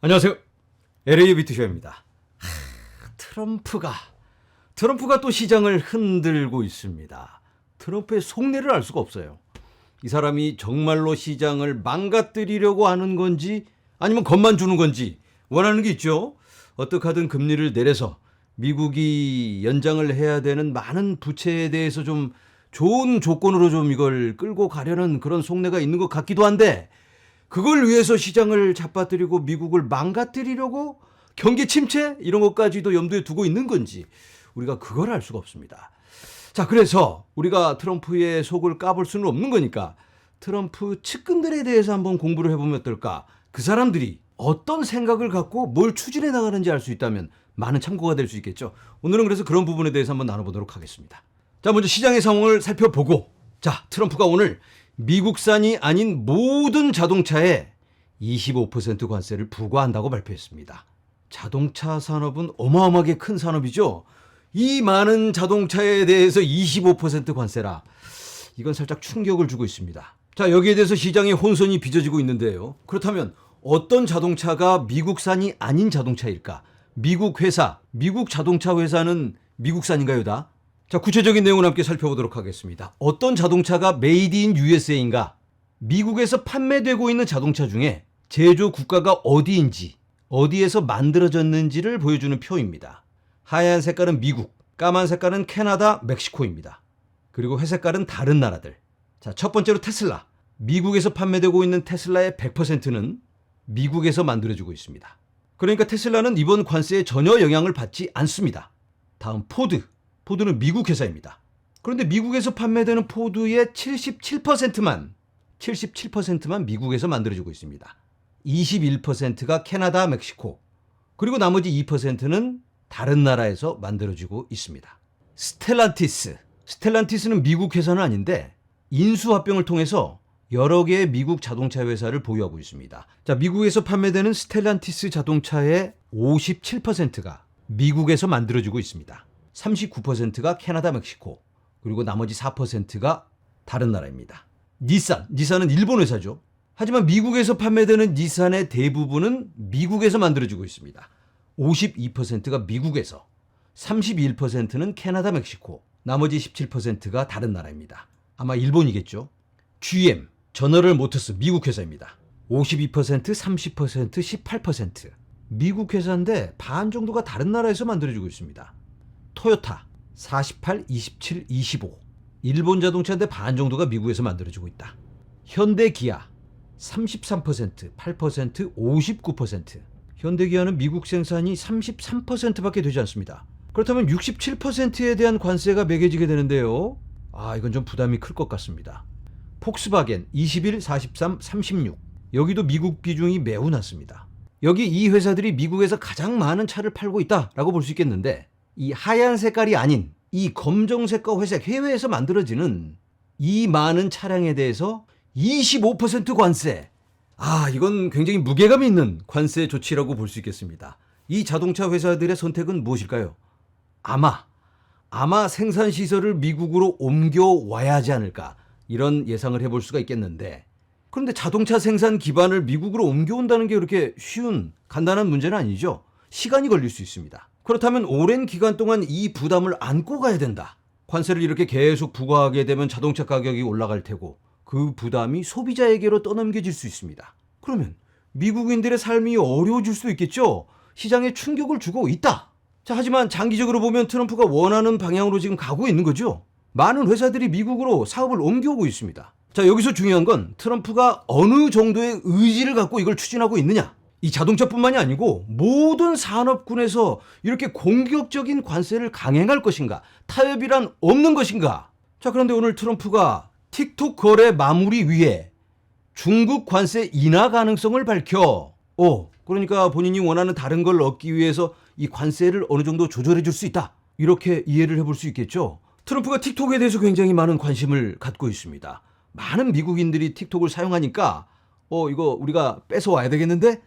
안녕하세요. LA 비트쇼입니다. 트럼프가 또 시장을 흔들고 있습니다. 트럼프의 속내를 알 수가 없어요. 이 사람이 정말로 시장을 망가뜨리려고 하는 건지 아니면 겁만 주는 건지 원하는 게 있죠. 어떻게 하든 금리를 내려서 미국이 연장을 해야 되는 많은 부채에 대해서 좀 좋은 조건으로 좀 이걸 끌고 가려는 그런 속내가 있는 것 같기도 한데, 그걸 위해서 시장을 잡아뜨리고 미국을 망가뜨리려고 경기 침체 이런 것까지도 염두에 두고 있는 건지 우리가 그걸 알 수가 없습니다. 자, 그래서 우리가 트럼프의 속을 까볼 수는 없는 거니까 트럼프 측근들에 대해서 한번 공부를 해보면 어떨까? 그 사람들이 어떤 생각을 갖고 뭘 추진해 나가는지 알 수 있다면 많은 참고가 될 수 있겠죠. 오늘은 그래서 그런 부분에 대해서 한번 나눠보도록 하겠습니다. 자, 먼저 시장의 상황을 살펴보고, 자, 트럼프가 오늘 미국산이 아닌 모든 자동차에 25% 관세를 부과한다고 발표했습니다. 자동차 산업은 어마어마하게 큰 산업이죠. 이 많은 자동차에 대해서 25% 관세라. 이건 살짝 충격을 주고 있습니다. 자, 여기에 대해서 시장의 혼선이 빚어지고 있는데요. 그렇다면 어떤 자동차가 미국산이 아닌 자동차일까? 미국 회사, 미국 자동차 회사는 미국산인가요, 다? 자, 구체적인 내용을 함께 살펴보도록 하겠습니다. 어떤 자동차가 메이드 인 USA인가? 미국에서 판매되고 있는 자동차 중에 제조 국가가 어디인지, 어디에서 만들어졌는지를 보여주는 표입니다. 하얀 색깔은 미국, 까만 색깔은 캐나다, 멕시코입니다. 그리고 회색깔은 다른 나라들. 자, 첫 번째로 테슬라. 미국에서 판매되고 있는 테슬라의 100%는 미국에서 만들어지고 있습니다. 그러니까 테슬라는 이번 관세에 전혀 영향을 받지 않습니다. 다음 포드. 포드는 미국 회사입니다. 그런데 미국에서 판매되는 포드의 77%만 미국에서 만들어지고 있습니다. 21%가 캐나다, 멕시코. 그리고 나머지 2%는 다른 나라에서 만들어지고 있습니다. 스텔란티스는 미국 회사는 아닌데 인수합병을 통해서 여러 개의 미국 자동차 회사를 보유하고 있습니다. 자, 미국에서 판매되는 스텔란티스 자동차의 57%가 미국에서 만들어지고 있습니다. 39%가 캐나다, 멕시코, 그리고 나머지 4%가 다른 나라입니다. 니산은 일본 회사죠. 하지만 미국에서 판매되는 니산의 대부분은 미국에서 만들어지고 있습니다. 52%가 미국에서, 31%는 캐나다, 멕시코, 나머지 17%가 다른 나라입니다. 아마 일본이겠죠. GM, 저너럴 모터스, 미국 회사입니다. 52%, 30%, 18%. 미국 회사인데 반 정도가 다른 나라에서 만들어지고 있습니다. 토요타 48, 27, 25. 일본 자동차인데 반 정도가 미국에서 만들어지고 있다. 현대 기아 33%, 8%, 59%. 현대 기아는 미국 생산이 33%밖에 되지 않습니다. 그렇다면 67%에 대한 관세가 매겨지게 되는데요. 이건 좀 부담이 클 것 같습니다. 폭스바겐 21, 43, 36. 여기도 미국 비중이 매우 낮습니다. 여기 이 회사들이 미국에서 가장 많은 차를 팔고 있다라고 볼 수 있겠는데, 이 하얀 색깔이 아닌 이 검정색과 회색, 해외에서 만들어지는 이 많은 차량에 대해서 25% 관세. 이건 굉장히 무게감 있는 관세 조치라고 볼 수 있겠습니다. 이 자동차 회사들의 선택은 무엇일까요? 아마 생산 시설을 미국으로 옮겨와야 하지 않을까, 이런 예상을 해볼 수가 있겠는데, 그런데 자동차 생산 기반을 미국으로 옮겨온다는 게 그렇게 쉬운 간단한 문제는 아니죠. 시간이 걸릴 수 있습니다. 그렇다면 오랜 기간 동안 이 부담을 안고 가야 된다. 관세를 이렇게 계속 부과하게 되면 자동차 가격이 올라갈 테고 그 부담이 소비자에게로 떠넘겨질 수 있습니다. 그러면 미국인들의 삶이 어려워질 수도 있겠죠. 시장에 충격을 주고 있다. 자, 하지만 장기적으로 보면 트럼프가 원하는 방향으로 지금 가고 있는 거죠. 많은 회사들이 미국으로 사업을 옮겨오고 있습니다. 자, 여기서 중요한 건 트럼프가 어느 정도의 의지를 갖고 이걸 추진하고 있느냐. 이 자동차뿐만이 아니고 모든 산업군에서 이렇게 공격적인 관세를 강행할 것인가, 타협이란 없는 것인가. 자, 그런데 오늘 트럼프가 틱톡 거래 마무리 위에 중국 관세 인하 가능성을 밝혀, 그러니까 본인이 원하는 다른 걸 얻기 위해서 이 관세를 어느 정도 조절해 줄 수 있다, 이렇게 이해를 해볼 수 있겠죠. 트럼프가 틱톡에 대해서 굉장히 많은 관심을 갖고 있습니다. 많은 미국인들이 틱톡을 사용하니까 이거 우리가 뺏어와야 되겠는데?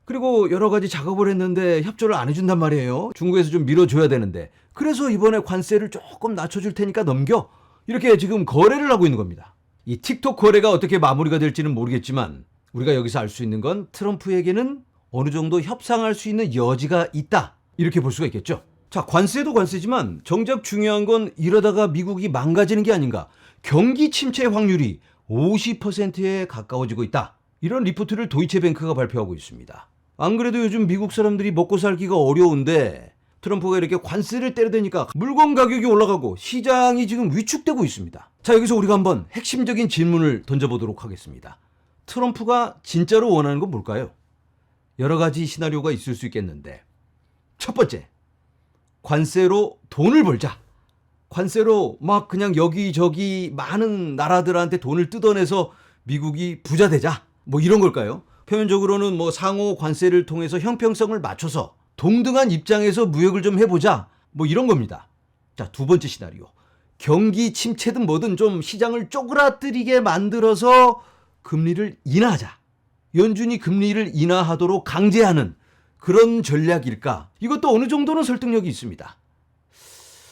그리고 여러 가지 작업을 했는데 협조를 안 해준단 말이에요. 중국에서 좀 밀어줘야 되는데. 그래서 이번에 관세를 조금 낮춰줄 테니까 넘겨. 이렇게 지금 거래를 하고 있는 겁니다. 이 틱톡 거래가 어떻게 마무리가 될지는 모르겠지만 우리가 여기서 알 수 있는 건 트럼프에게는 어느 정도 협상할 수 있는 여지가 있다. 이렇게 볼 수가 있겠죠. 자, 관세도 관세지만 정작 중요한 건 이러다가 미국이 망가지는 게 아닌가. 경기 침체 확률이 50%에 가까워지고 있다. 이런 리포트를 도이체뱅크가 발표하고 있습니다. 안 그래도 요즘 미국 사람들이 먹고 살기가 어려운데 트럼프가 이렇게 관세를 때려대니까 물건 가격이 올라가고 시장이 지금 위축되고 있습니다. 자, 여기서 우리가 한번 핵심적인 질문을 던져보도록 하겠습니다. 트럼프가 진짜로 원하는 건 뭘까요? 여러 가지 시나리오가 있을 수 있겠는데, 첫 번째, 관세로 돈을 벌자. 관세로 막 그냥 여기저기 많은 나라들한테 돈을 뜯어내서 미국이 부자 되자. 뭐 이런 걸까요? 표면적으로는 뭐 상호 관세를 통해서 형평성을 맞춰서 동등한 입장에서 무역을 좀 해보자. 뭐 이런 겁니다. 자, 두 번째 시나리오. 경기 침체든 뭐든 좀 시장을 쪼그라뜨리게 만들어서 금리를 인하하자. 연준이 금리를 인하하도록 강제하는 그런 전략일까? 이것도 어느 정도는 설득력이 있습니다.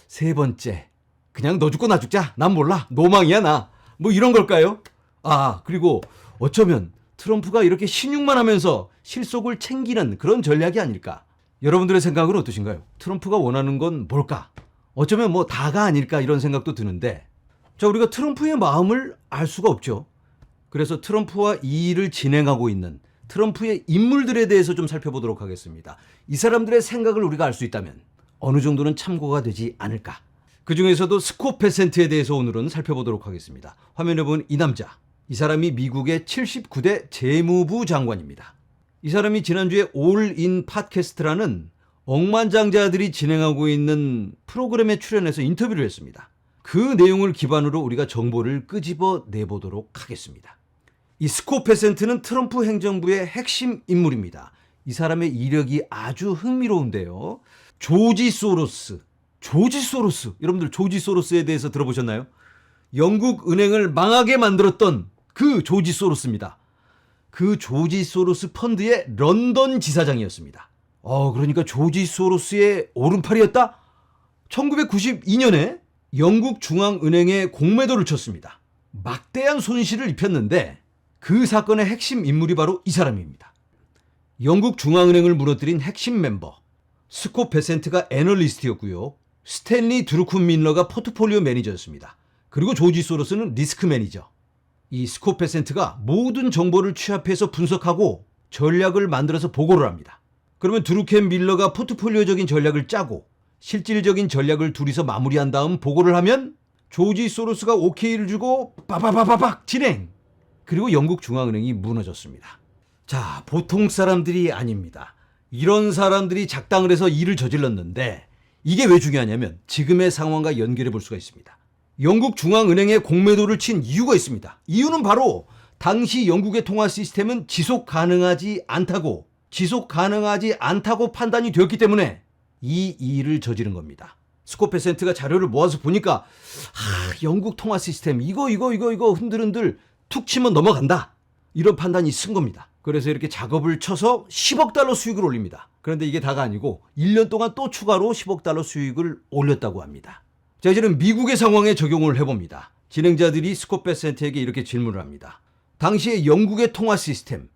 세 번째, 그냥 너 죽고 나 죽자. 난 몰라. 노망이야 나. 뭐 이런 걸까요? 아, 그리고 어쩌면 트럼프가 이렇게 신용만 하면서 실속을 챙기는 그런 전략이 아닐까? 여러분들의 생각은 어떠신가요? 트럼프가 원하는 건 뭘까? 어쩌면 뭐 다가 아닐까 이런 생각도 드는데, 자, 우리가 트럼프의 마음을 알 수가 없죠. 그래서 트럼프와 이 일을 진행하고 있는 트럼프의 인물들에 대해서 좀 살펴보도록 하겠습니다. 이 사람들의 생각을 우리가 알 수 있다면 어느 정도는 참고가 되지 않을까. 그 중에서도 스콧 베센트에 대해서 오늘은 살펴보도록 하겠습니다. 화면에 보는 이 남자, 이 사람이 미국의 79대 재무부 장관입니다. 이 사람이 지난주에 올인 팟캐스트라는 억만장자들이 진행하고 있는 프로그램에 출연해서 인터뷰를 했습니다. 그 내용을 기반으로 우리가 정보를 끄집어 내보도록 하겠습니다. 이 스콧 베센트는 트럼프 행정부의 핵심 인물입니다. 이 사람의 이력이 아주 흥미로운데요. 조지 소로스, 여러분들 조지 소로스에 대해서 들어보셨나요? 영국 은행을 망하게 만들었던 그 조지 소로스입니다. 그 조지 소로스 펀드의 런던 지사장이었습니다. 그러니까 조지 소로스의 오른팔이었다? 1992년에 영국 중앙은행에 공매도를 쳤습니다. 막대한 손실을 입혔는데 그 사건의 핵심 인물이 바로 이 사람입니다. 영국 중앙은행을 무너뜨린 핵심 멤버 스콧 베센트가 애널리스트였고요. 스탠리 드루큰 밀러가 포트폴리오 매니저였습니다. 그리고 조지 소로스는 리스크 매니저. 이 스콧 베센트가 모든 정보를 취합해서 분석하고 전략을 만들어서 보고를 합니다. 그러면 드루켄 밀러가 포트폴리오적인 전략을 짜고 실질적인 전략을 둘이서 마무리한 다음 보고를 하면 조지 소로스가 오케이를 주고 빠바바바박 진행. 그리고 영국 중앙은행이 무너졌습니다. 자, 보통 사람들이 아닙니다. 이런 사람들이 작당을 해서 일을 저질렀는데 이게 왜 중요하냐면 지금의 상황과 연결해 볼 수가 있습니다. 영국 중앙은행에 공매도를 친 이유가 있습니다. 이유는 바로 당시 영국의 통화 시스템은 지속 가능하지 않다고 판단이 되었기 때문에 이 일을 저지른 겁니다. 스콧 베센트가 자료를 모아서 보니까 영국 통화 시스템 이거 흔들흔들 툭 치면 넘어간다. 이런 판단이 쓴 겁니다. 그래서 이렇게 작업을 쳐서 10억 달러 수익을 올립니다. 그런데 이게 다가 아니고 1년 동안 또 추가로 10억 달러 수익을 올렸다고 합니다. 자, 이제는 미국의 상황에 적용을 해봅니다. 진행자들이 스콧 베센트에게 이렇게 질문을 합니다. 당시에 영국의 통화 시스템,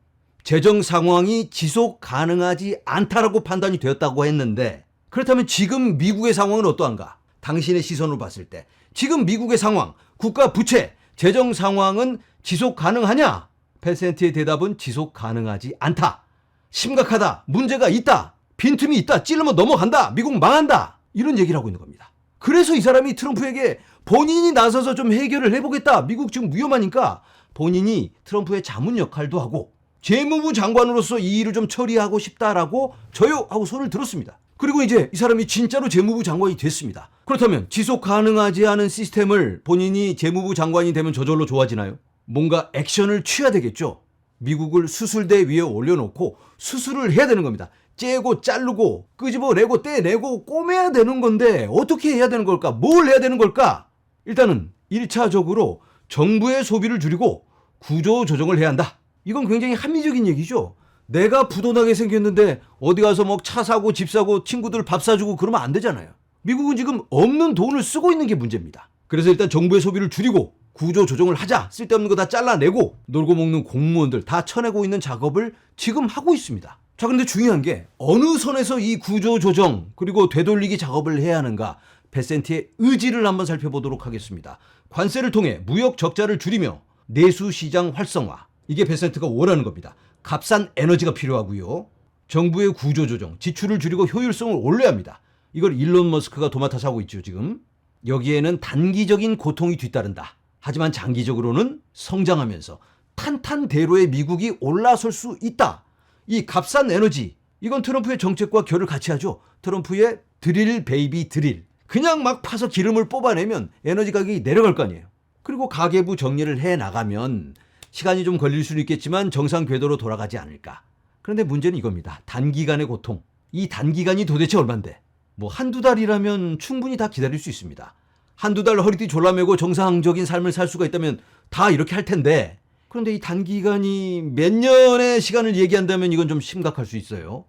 재정 상황이 지속 가능하지 않다라고 판단이 되었다고 했는데 그렇다면 지금 미국의 상황은 어떠한가? 당신의 시선으로 봤을 때 지금 미국의 상황, 국가 부채, 재정 상황은 지속 가능하냐? 베센트의 대답은 지속 가능하지 않다. 심각하다. 문제가 있다. 빈틈이 있다. 찌르면 넘어간다. 미국 망한다. 이런 얘기를 하고 있는 겁니다. 그래서 이 사람이 트럼프에게 본인이 나서서 좀 해결을 해보겠다. 미국 지금 위험하니까 본인이 트럼프의 자문 역할도 하고 재무부 장관으로서 이 일을 좀 처리하고 싶다라고 저요 하고 손을 들었습니다. 그리고 이제 이 사람이 진짜로 재무부 장관이 됐습니다. 그렇다면 지속 가능하지 않은 시스템을 본인이 재무부 장관이 되면 저절로 좋아지나요? 뭔가 액션을 취해야 되겠죠. 미국을 수술대 위에 올려놓고 수술을 해야 되는 겁니다. 째고 자르고 끄집어내고 떼내고 꼬매야 되는 건데 어떻게 해야 되는 걸까? 뭘 해야 되는 걸까? 일단은 1차적으로 정부의 소비를 줄이고 구조 조정을 해야 한다. 이건 굉장히 합리적인 얘기죠. 내가 부도나게 생겼는데 어디 가서 뭐 차 사고 집 사고 친구들 밥 사주고 그러면 안 되잖아요. 미국은 지금 없는 돈을 쓰고 있는 게 문제입니다. 그래서 일단 정부의 소비를 줄이고 구조 조정을 하자. 쓸데없는 거 다 잘라내고 놀고 먹는 공무원들 다 쳐내고 있는 작업을 지금 하고 있습니다. 자, 근데 중요한 게 어느 선에서 이 구조 조정 그리고 되돌리기 작업을 해야 하는가, 베센트의 의지를 한번 살펴보도록 하겠습니다. 관세를 통해 무역 적자를 줄이며 내수 시장 활성화, 이게 베센트가 원하는 겁니다. 값싼 에너지가 필요하고요. 정부의 구조 조정, 지출을 줄이고 효율성을 올려야 합니다. 이걸 일론 머스크가 도맡아서 하고 있죠, 지금. 여기에는 단기적인 고통이 뒤따른다. 하지만 장기적으로는 성장하면서 탄탄대로의 미국이 올라설 수 있다. 이 값싼 에너지, 이건 트럼프의 정책과 결을 같이 하죠. 트럼프의 드릴 베이비 드릴. 그냥 막 파서 기름을 뽑아내면 에너지 가격이 내려갈 거 아니에요. 그리고 가계부 정리를 해나가면 시간이 좀 걸릴 수는 있겠지만 정상 궤도로 돌아가지 않을까. 그런데 문제는 이겁니다. 단기간의 고통. 이 단기간이 도대체 얼만데? 뭐 한두 달이라면 충분히 다 기다릴 수 있습니다. 한두 달 허리띠 졸라매고 정상적인 삶을 살 수가 있다면 다 이렇게 할 텐데, 그런데 이 단기간이 몇 년의 시간을 얘기한다면 이건 좀 심각할 수 있어요.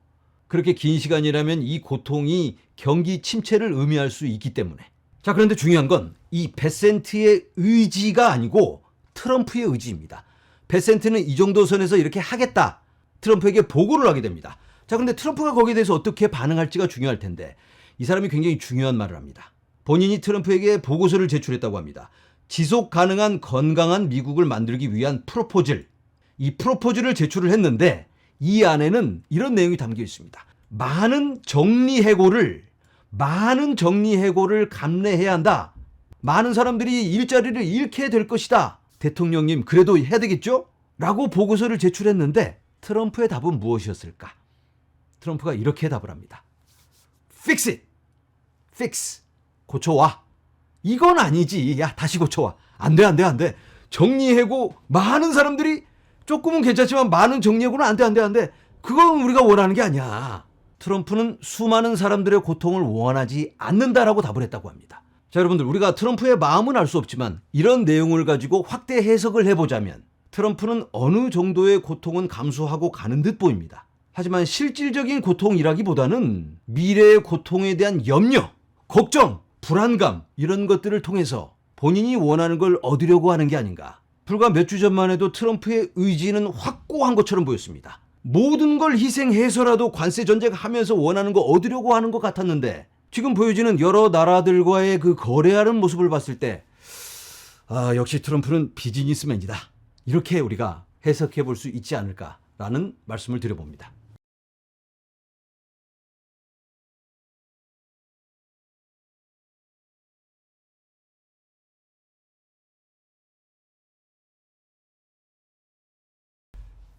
그렇게 긴 시간이라면 이 고통이 경기 침체를 의미할 수 있기 때문에. 자, 그런데 중요한 건 이 베센트의 의지가 아니고 트럼프의 의지입니다. 베센트는 이 정도 선에서 이렇게 하겠다, 트럼프에게 보고를 하게 됩니다. 자, 그런데 트럼프가 거기에 대해서 어떻게 반응할지가 중요할 텐데, 이 사람이 굉장히 중요한 말을 합니다. 본인이 트럼프에게 보고서를 제출했다고 합니다. 지속 가능한 건강한 미국을 만들기 위한 프로포즐. 이 프로포즐을 제출을 했는데 이 안에는 이런 내용이 담겨 있습니다. 많은 정리해고를 감내해야 한다. 많은 사람들이 일자리를 잃게 될 것이다. 대통령님, 그래도 해야 되겠죠? 라고 보고서를 제출했는데 트럼프의 답은 무엇이었을까? 트럼프가 이렇게 답을 합니다. Fix it. Fix. 고쳐와. 이건 아니지. 야, 다시 고쳐와. 안 돼. 정리해고 많은 사람들이, 조금은 괜찮지만 많은 정리해고는 안 돼. 그건 우리가 원하는 게 아니야. 트럼프는 수많은 사람들의 고통을 원하지 않는다라고 답을 했다고 합니다. 자, 여러분들, 우리가 트럼프의 마음은 알 수 없지만 이런 내용을 가지고 확대 해석을 해보자면 트럼프는 어느 정도의 고통은 감수하고 가는 듯 보입니다. 하지만 실질적인 고통이라기보다는 미래의 고통에 대한 염려, 걱정, 불안감, 이런 것들을 통해서 본인이 원하는 걸 얻으려고 하는 게 아닌가. 불과 몇 주 전만 해도 트럼프의 의지는 확고한 것처럼 보였습니다. 모든 걸 희생해서라도 관세 전쟁하면서 원하는 거 얻으려고 하는 것 같았는데, 지금 보여지는 여러 나라들과의 그 거래하는 모습을 봤을 때, 역시 트럼프는 비즈니스맨이다. 이렇게 우리가 해석해 볼 수 있지 않을까라는 말씀을 드려봅니다.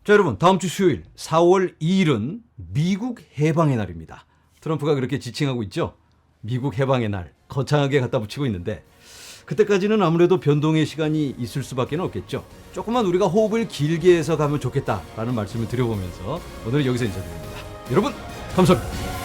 자, 여러분, 다음 주 수요일 4월 2일은 미국 해방의 날입니다. 트럼프가 그렇게 지칭하고 있죠. 미국 해방의 날, 거창하게 갖다 붙이고 있는데, 그때까지는 아무래도 변동의 시간이 있을 수밖에 없겠죠. 조금만 우리가 호흡을 길게 해서 가면 좋겠다라는 말씀을 드려보면서 오늘 여기서 인사드립니다. 여러분, 감사합니다.